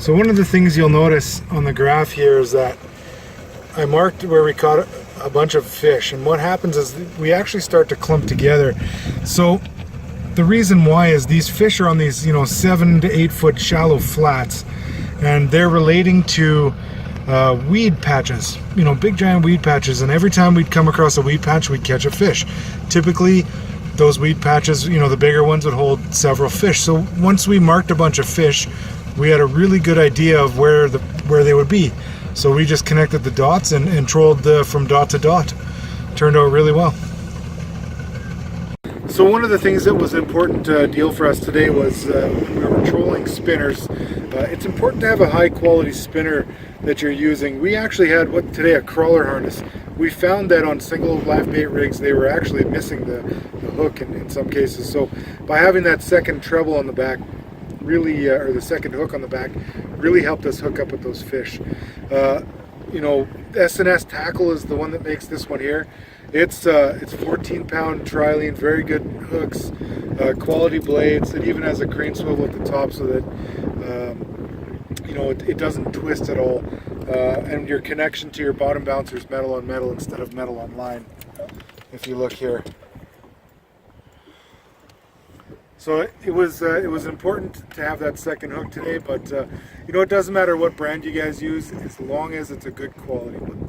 So one of the things you'll notice on the graph here is that I marked where we caught a bunch of fish, and what happens is we actually start to clump together. So the reason why is these fish are on these 7 to 8 foot shallow flats, and they're relating to weed patches, big giant weed patches, and every time we'd come across a weed patch we'd catch a fish. Typically those weed patches, the bigger ones would hold several fish. So once we marked a bunch of fish, we had a really good idea of where they would be. So we just connected the dots and trolled from dot to dot. Turned out really well. So one of the things that was an important deal for us today was when we were trolling spinners, it's important to have a high quality spinner that you're using. We actually had today a crawler harness. We found that on single live bait rigs they were actually missing the hook in some cases. So by having that second treble on the back, really, or the second hook on the back, really helped us hook up with those fish. S&S Tackle is the one that makes this one here. It's 14-pound trilene, very good hooks, quality blades. It even has a crane swivel at the top so that it doesn't twist at all. And your connection to your bottom bouncer is metal on metal instead of metal on line, if you look here. So it was important to have that second hook today, but it doesn't matter what brand you guys use as long as it's a good quality one.